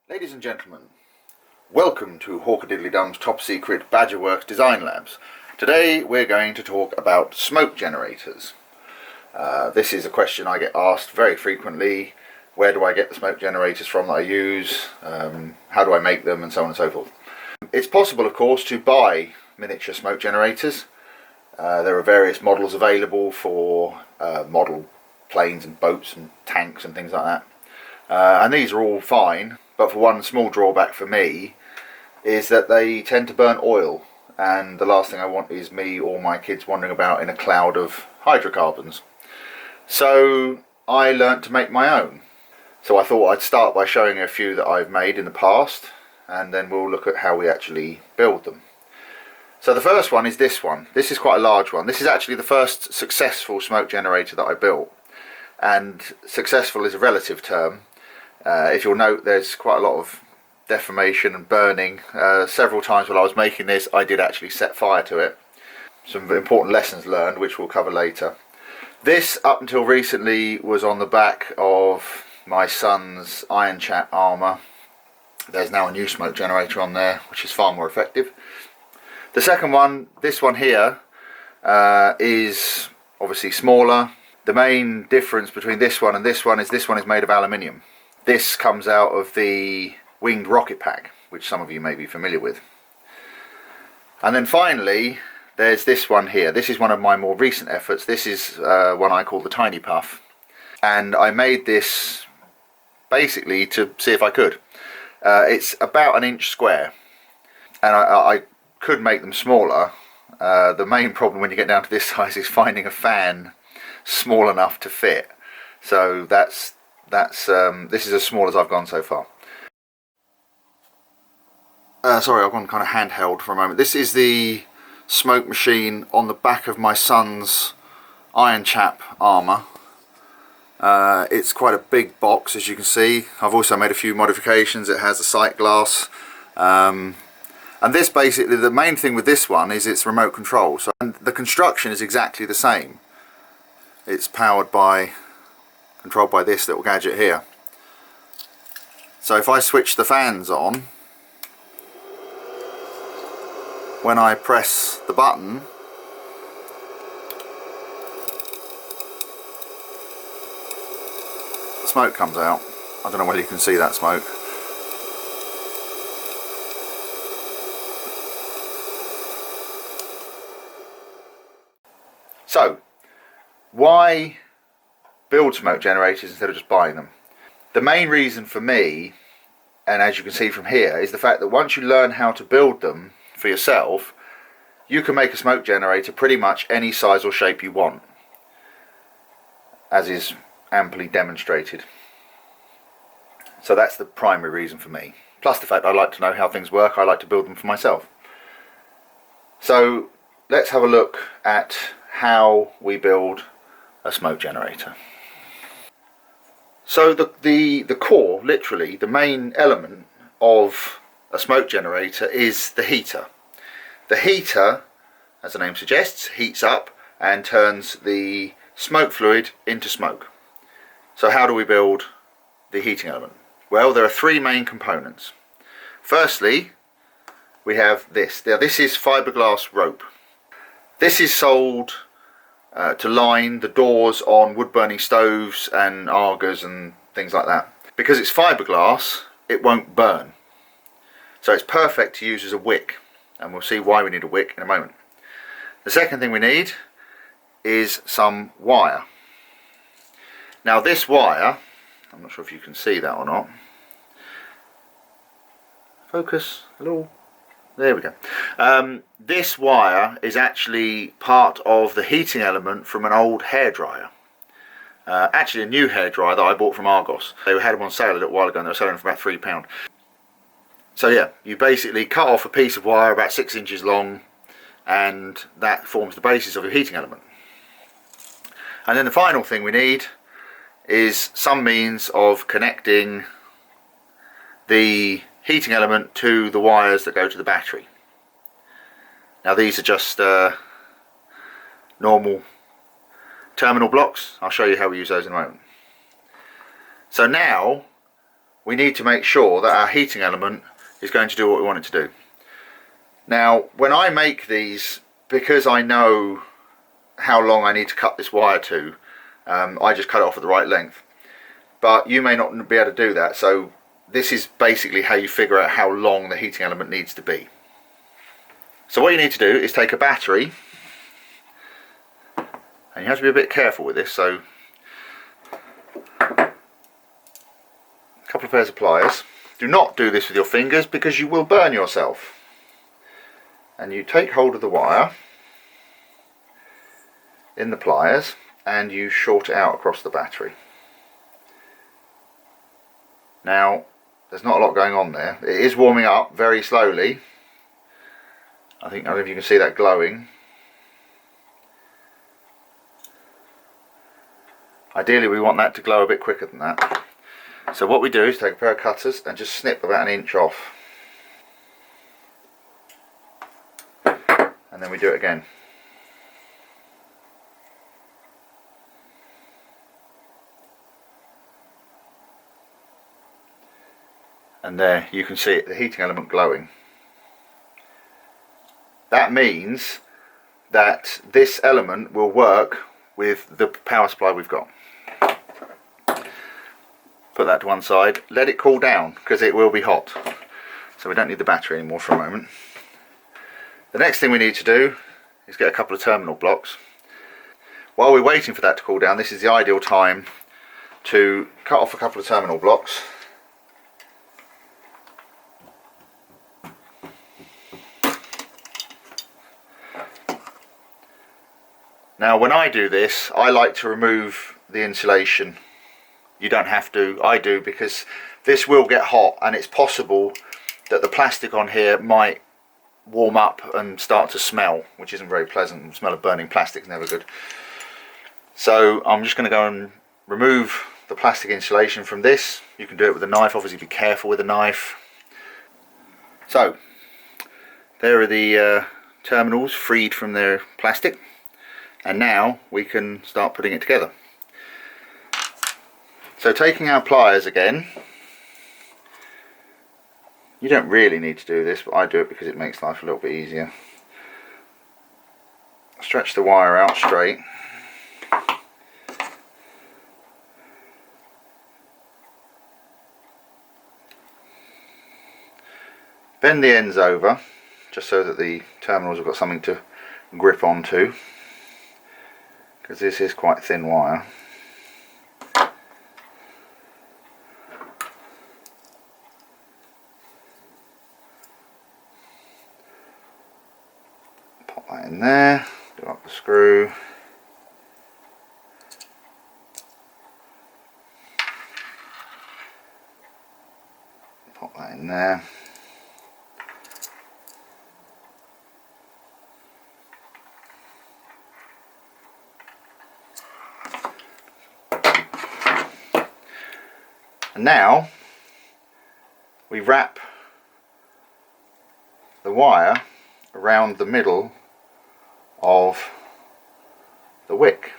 Ladies and gentlemen, welcome to Hawker Diddley-Dum's top secret Badgerworks design labs. Today we're going to talk about smoke generators. This is a question I get asked very frequently. Where do I get the smoke generators from that I use? How do I make them, and so on and so forth. It's possible, of course, to buy miniature smoke generators. There are various models available for model planes and boats and tanks and things like that. And these are all fine, but for one small drawback for me is that they tend to burn oil, and the last thing I want is me or my kids wandering about in a cloud of hydrocarbons. So I learnt to make my own. So I thought I'd start by showing a few that I've made in the past, and then we'll look at how we actually build them. So the first one is this one. This is quite a large one. This is actually the first successful smoke generator that I built, and successful is a relative term. If you'll note, there's quite a lot of deformation and burning. Several times while I was making this, I did actually set fire to it. Some important lessons learned, which we'll cover later. This, up until recently, was on the back of my son's iron chat armour. There's now a new smoke generator on there, which is far more effective. The second one, this one here, is obviously smaller. The main difference between this one and this one is made of aluminium. This comes out of the winged rocket pack, which some of you may be familiar with. And then finally, there's this one here. This is one of my more recent efforts. This is one I call the Tiny Puff. And I made this basically to see if I could. It's about 1 inch square. And I could make them smaller. The main problem when you get down to this size is finding a fan small enough to fit. So this is as small as I've gone so far. Sorry, I've gone kind of handheld for a moment. This is the smoke machine on the back of my son's iron chap armour. It's quite a big box, as you can see. I've also made a few modifications. It has a sight glass. And this basically, the main thing with this one is it's remote control. So, and the construction is exactly the same. It's controlled by this little gadget here. So if I switch the fans on, when I press the button, the smoke comes out. I don't know whether you can see that smoke. So, why build smoke generators instead of just buying them? The main reason for me, and as you can see from here, is the fact that once you learn how to build them for yourself, you can make a smoke generator pretty much any size or shape you want, as is amply demonstrated. So that's the primary reason for me. Plus the fact I like to know how things work, I like to build them for myself. So let's have a look at how we build a smoke generator. So the core, literally the main element of a smoke generator is the heater. The heater, as the name suggests, heats up and turns the smoke fluid into smoke. So how do we build the heating element? Well, there are three main components. Firstly, we have this. Now, this is fiberglass rope. This is sold to line the doors on wood burning stoves and Argas and things like that. Because it's fiberglass, it won't burn. So it's perfect to use as a wick, and we'll see why we need a wick in a moment. The second thing we need is some wire. Now this wire, I'm not sure if you can see that or not. Focus, hello. There we go. This wire is actually part of the heating element from an old hairdryer. Actually a new hairdryer that I bought from Argos. They had them on sale a little while ago and they were selling them for about £3. So yeah, you basically cut off a piece of wire about 6 inches long, and that forms the basis of your heating element. And then the final thing we need is some means of connecting the heating element to the wires that go to the battery. Now these are just normal terminal blocks. I'll show you how we use those in a moment. So now we need to make sure that our heating element is going to do what we want it to do. Now, when I make these, because I know how long I need to cut this wire to, I just cut it off at the right length. But you may not be able to do that, so this is basically how you figure out how long the heating element needs to be. So what you need to do is take a battery, and you have to be a bit careful with this, so a couple of pairs of pliers. Do not do this with your fingers because you will burn yourself. And you take hold of the wire in the pliers and you short it out across the battery. Now, there's not a lot going on there. It is warming up very slowly. I don't know if you can see that glowing. Ideally we want that to glow a bit quicker than that. So what we do is take a pair of cutters and just snip about 1 inch off. And then we do it again. And there you can see it, the heating element glowing. That means that this element will work with the power supply we've got. Put that to one side, let it cool down because it will be hot. So we don't need the battery anymore for a moment. The next thing we need to do is get a couple of terminal blocks. While we're waiting for that to cool down, this is the ideal time to cut off a couple of terminal blocks. Now when I do this, I like to remove the insulation. You don't have to, I do, because this will get hot and it's possible that the plastic on here might warm up and start to smell, which isn't very pleasant. The smell of burning plastic is never good. So I'm just going to go and remove the plastic insulation from this. You can do it with a knife, obviously be careful with a knife. So there are the terminals freed from their plastic, and now we can start putting it together. So taking our pliers again, you don't really need to do this, but I do it because it makes life a little bit easier. Stretch the wire out straight. Bend the ends over, just so that the terminals have got something to grip onto, because this is quite thin wire. That in there, do up the screw, pop that in there, and now we wrap the wire around the middle of the wick.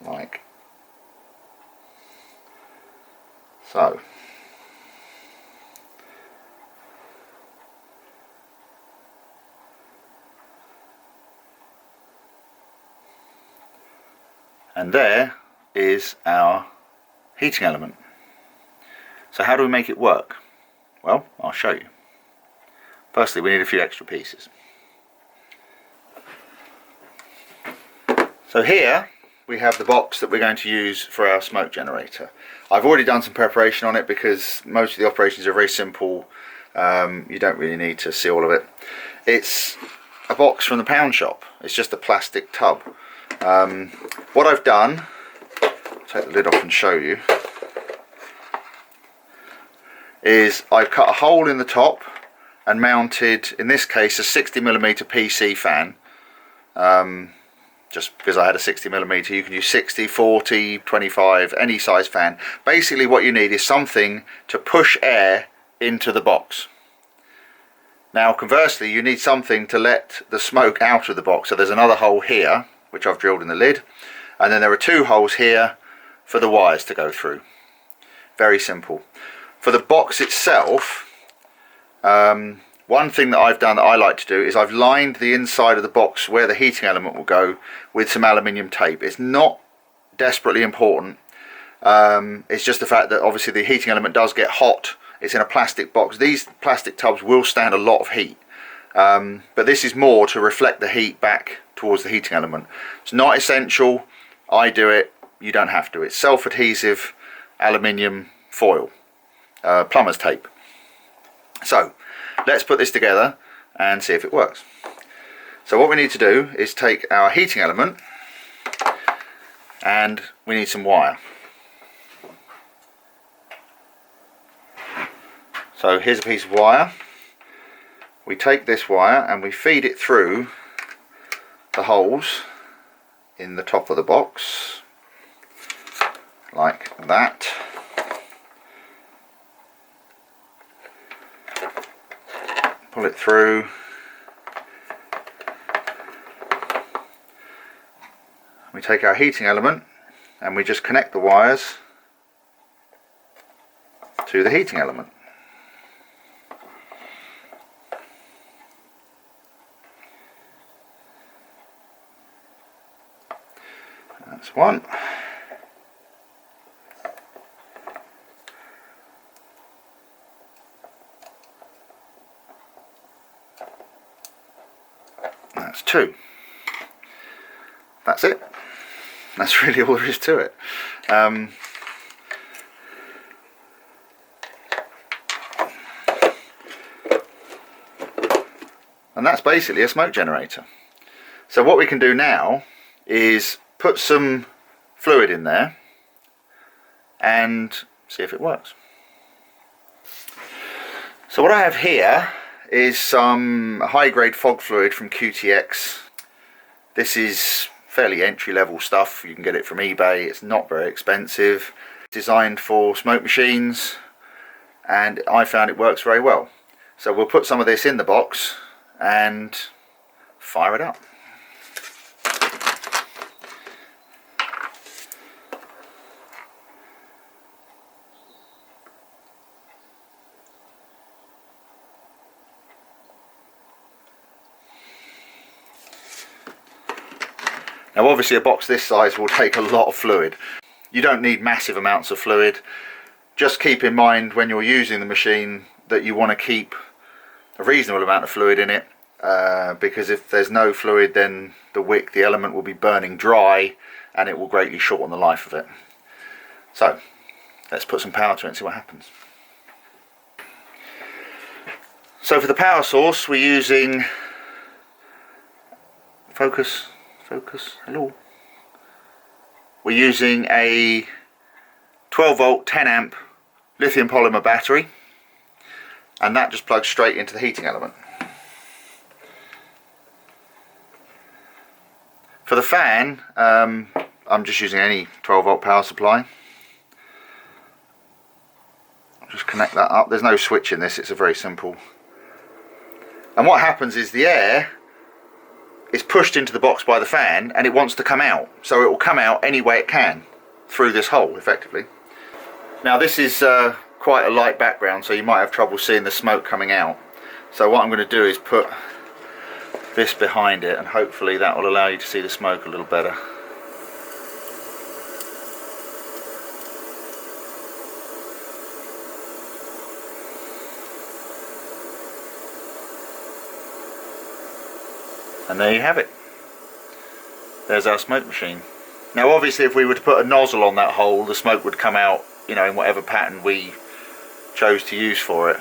Like so. And there is our heating element. So how do we make it work? Well, I'll show you. Firstly, we need a few extra pieces. So here we have the box that we're going to use for our smoke generator. I've already done some preparation on it because most of the operations are very simple. You don't really need to see all of it. It's a box from the pound shop. It's just a plastic tub. What I've done, take the lid off and show you, is I've cut a hole in the top and mounted, in this case, a 60mm PC fan. Just because I had a 60mm, you can use 60, 40, 25, any size fan. Basically what you need is something to push air into the box. Now conversely, you need something to let the smoke out of the box. So there's another hole here, which I've drilled in the lid, and then there are 2 holes here for the wires to go through. Very simple. For the box itself, one thing that I've done that I like to do is I've lined the inside of the box where the heating element will go with some aluminium tape. It's not desperately important. It's just the fact that obviously the heating element does get hot. It's in a plastic box. These plastic tubs will stand a lot of heat, but this is more to reflect the heat back towards the heating element. It's not essential. I do it. You don't have to. It's self-adhesive aluminium foil, plumber's tape. So let's put this together and see if it works. So what we need to do is take our heating element, and we need some wire. So here's a piece of wire. We take this wire and we feed it through the holes in the top of the box, like that. Pull it through. We take our heating element and we just connect the wires to the heating element. That's one. That's 2. That's it. That's really all there is to it. And that's basically a smoke generator. So what we can do now is put some fluid in there and see if it works. So what I have here is some high-grade fog fluid from QTX. This is fairly entry-level stuff. You can get it from eBay. It's not very expensive. Designed for smoke machines, and I found it works very well. So we'll put some of this in the box and fire it up. Now obviously a box this size will take a lot of fluid. You don't need massive amounts of fluid. Just keep in mind when you're using the machine that you want to keep a reasonable amount of fluid in it, because if there's no fluid then the wick, the element, will be burning dry and it will greatly shorten the life of it. So let's put some power to it and see what happens. So for the power source we're using, focus, hello. We're using a 12 volt 10 amp lithium polymer battery, and that just plugs straight into the heating element. For the fan, I'm just using any 12 volt power supply. I'll just connect that up. There's no switch in this, it's a very simple. And what happens is the air is pushed into the box by the fan and it wants to come out, so it will come out any way it can through this hole effectively. Now this is quite a light background, so you might have trouble seeing the smoke coming out, so what I'm going to do is put this behind it and hopefully that will allow you to see the smoke a little better. And there you have it. There's our smoke machine. Now obviously if we were to put a nozzle on that hole, the smoke would come out, you know, in whatever pattern we chose to use for it.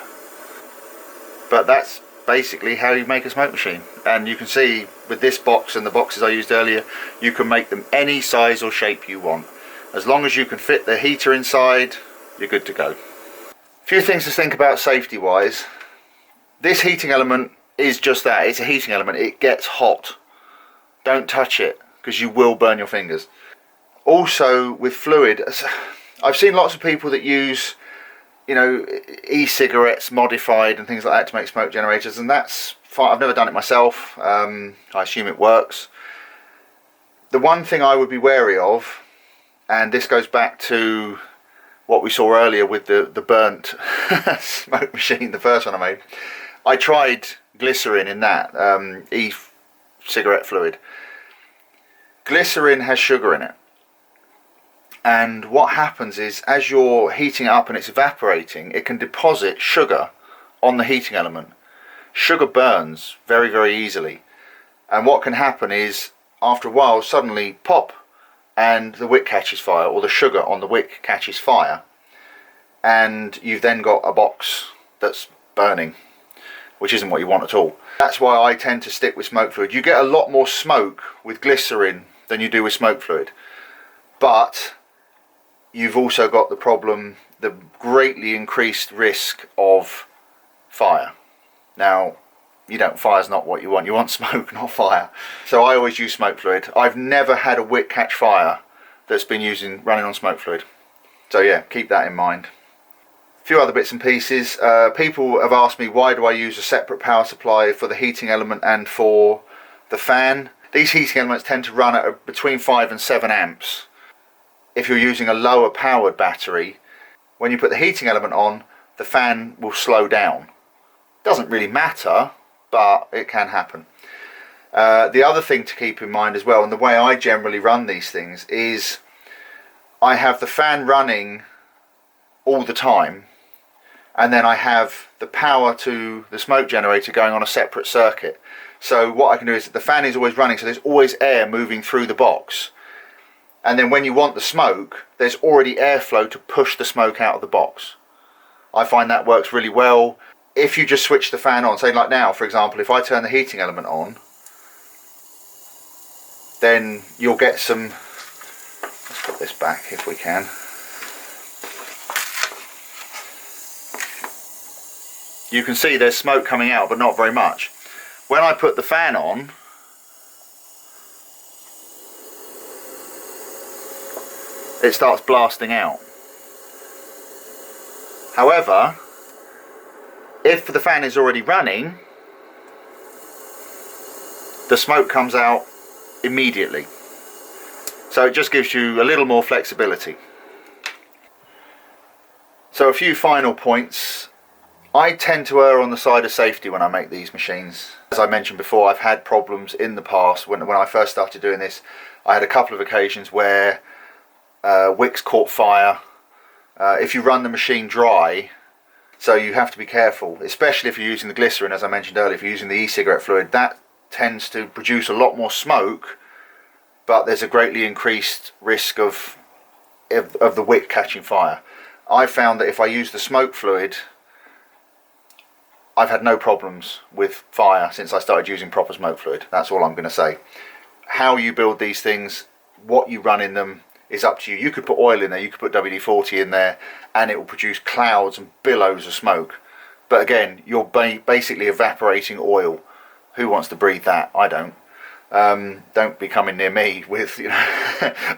But that's basically how you make a smoke machine. And you can see with this box and the boxes I used earlier, you can make them any size or shape you want. As long as you can fit the heater inside, you're good to go. A few things to think about safety wise. This heating element is just that, it's a heating element. It gets hot. Don't touch it because you will burn your fingers. Also with fluid, I've seen lots of people that use you know, e-cigarettes modified and things like that to make smoke generators, and that's fine. I've never done it myself. I assume it works. The one thing I would be wary of, and this goes back to what we saw earlier with the burnt smoke machine, the first one I made. I tried glycerin in that, e-cigarette fluid. Glycerin has sugar in it. And what happens is, as you're heating it up and it's evaporating, it can deposit sugar on the heating element. Sugar burns very, very easily. And what can happen is, after a while, suddenly pop, and the wick catches fire, or the sugar on the wick catches fire. And you've then got a box that's burning, which isn't what you want at all. That's why I tend to stick with smoke fluid. You get a lot more smoke with glycerin than you do with smoke fluid. But you've also got the problem, the greatly increased risk of fire. Now, fire's not what you want smoke, not fire. So I always use smoke fluid. I've never had a wick catch fire that's been running on smoke fluid. So yeah, keep that in mind. A few other bits and pieces. People have asked me, why do I use a separate power supply for the heating element and for the fan? These heating elements tend to run at between 5 and 7 amps. If you're using a lower powered battery, when you put the heating element on, the fan will slow down. Doesn't really matter, but it can happen. The other thing to keep in mind as well, and the way I generally run these things, is I have the fan running all the time, and then I have the power to the smoke generator going on a separate circuit. So what I can do is, the fan is always running, so there's always air moving through the box. And then when you want the smoke, there's already airflow to push the smoke out of the box. I find that works really well. If you just switch the fan on, say like now, for example, if I turn the heating element on, then you'll get some, let's put this back if we can. You can see there's smoke coming out, but not very much. When I put the fan on, it starts blasting out. However, if the fan is already running, the smoke comes out immediately. So it just gives you a little more flexibility. So a few final points. I tend to err on the side of safety when I make these machines. As I mentioned before, I've had problems in the past. When I first started doing this, I had a couple of occasions where wicks caught fire. If you run the machine dry, so you have to be careful, especially if you're using the glycerin, as I mentioned earlier. If you're using the e-cigarette fluid, that tends to produce a lot more smoke, but there's a greatly increased risk of the wick catching fire. I found that if I use the smoke fluid, I've had no problems with fire since I started using proper smoke fluid. That's all I'm going to say. How you build these things, what you run in them, is up to you. You could put oil in there, you could put WD-40 in there, and it will produce clouds and billows of smoke. But again, you're basically evaporating oil. Who wants to breathe that? I don't. Don't be coming near me with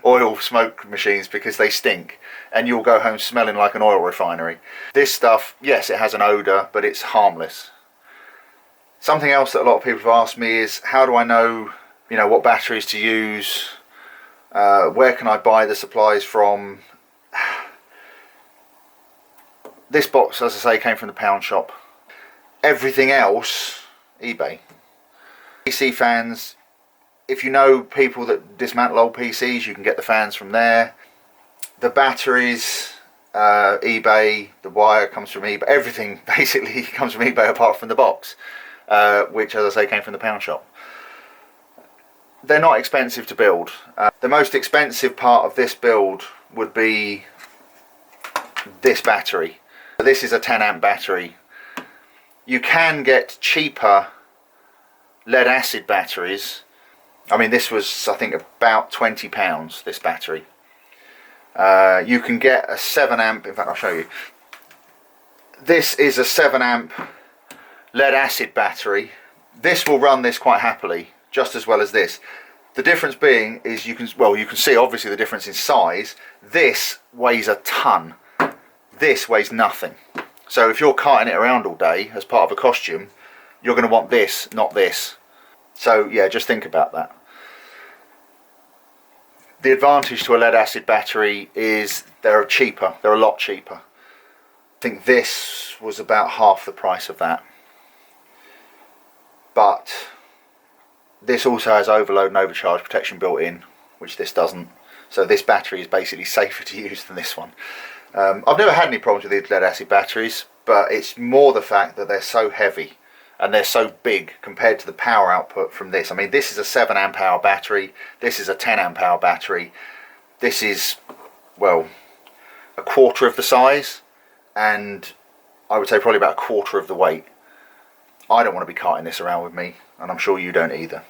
oil smoke machines, because they stink and you'll go home smelling like an oil refinery. This stuff, yes, it has an odour, but it's harmless. Something else that a lot of people have asked me is, how do I know what batteries to use? Where can I buy the supplies from? This box, as I say, came from the pound shop. Everything else, eBay. PC fans, if you know people that dismantle old PCs, you can get the fans from there. The batteries, eBay, the wire comes from eBay. Everything basically comes from eBay apart from the box, which, as I say, came from the pound shop. They're not expensive to build. The most expensive part of this build would be this battery. This is a 10 amp battery. You can get cheaper lead acid batteries. I mean, this was, I think, about £20, this battery. You can get a 7 amp, in fact I'll show you. This is a 7 amp lead acid battery. This will run this quite happily, just as well as this. The difference being is you can see obviously the difference in size. This weighs a ton. This weighs nothing. So if you're carting it around all day as part of a costume, you're going to want this, not this. So yeah, just think about that. The advantage to a lead acid battery is they're cheaper, they're a lot cheaper. I think this was about half the price of that. But this also has overload and overcharge protection built in, which this doesn't. So this battery is basically safer to use than this one. I've never had any problems with these lead acid batteries, but it's more the fact that they're so heavy and they're so big compared to the power output from this. I mean, this is a 7 amp hour battery, this is a 10 amp hour battery. This is, well, a quarter of the size, and I would say probably about a quarter of the weight. I don't want to be carting this around with me, and I'm sure you don't either.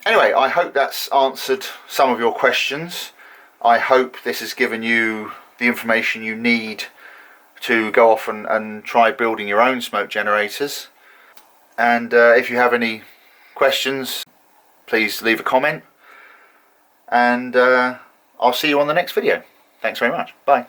Anyway, I hope that's answered some of your questions. I hope this has given you the information you need to go off and try building your own smoke generators. And if you have any questions, please leave a comment, and I'll see you on the next video. Thanks very much. Bye.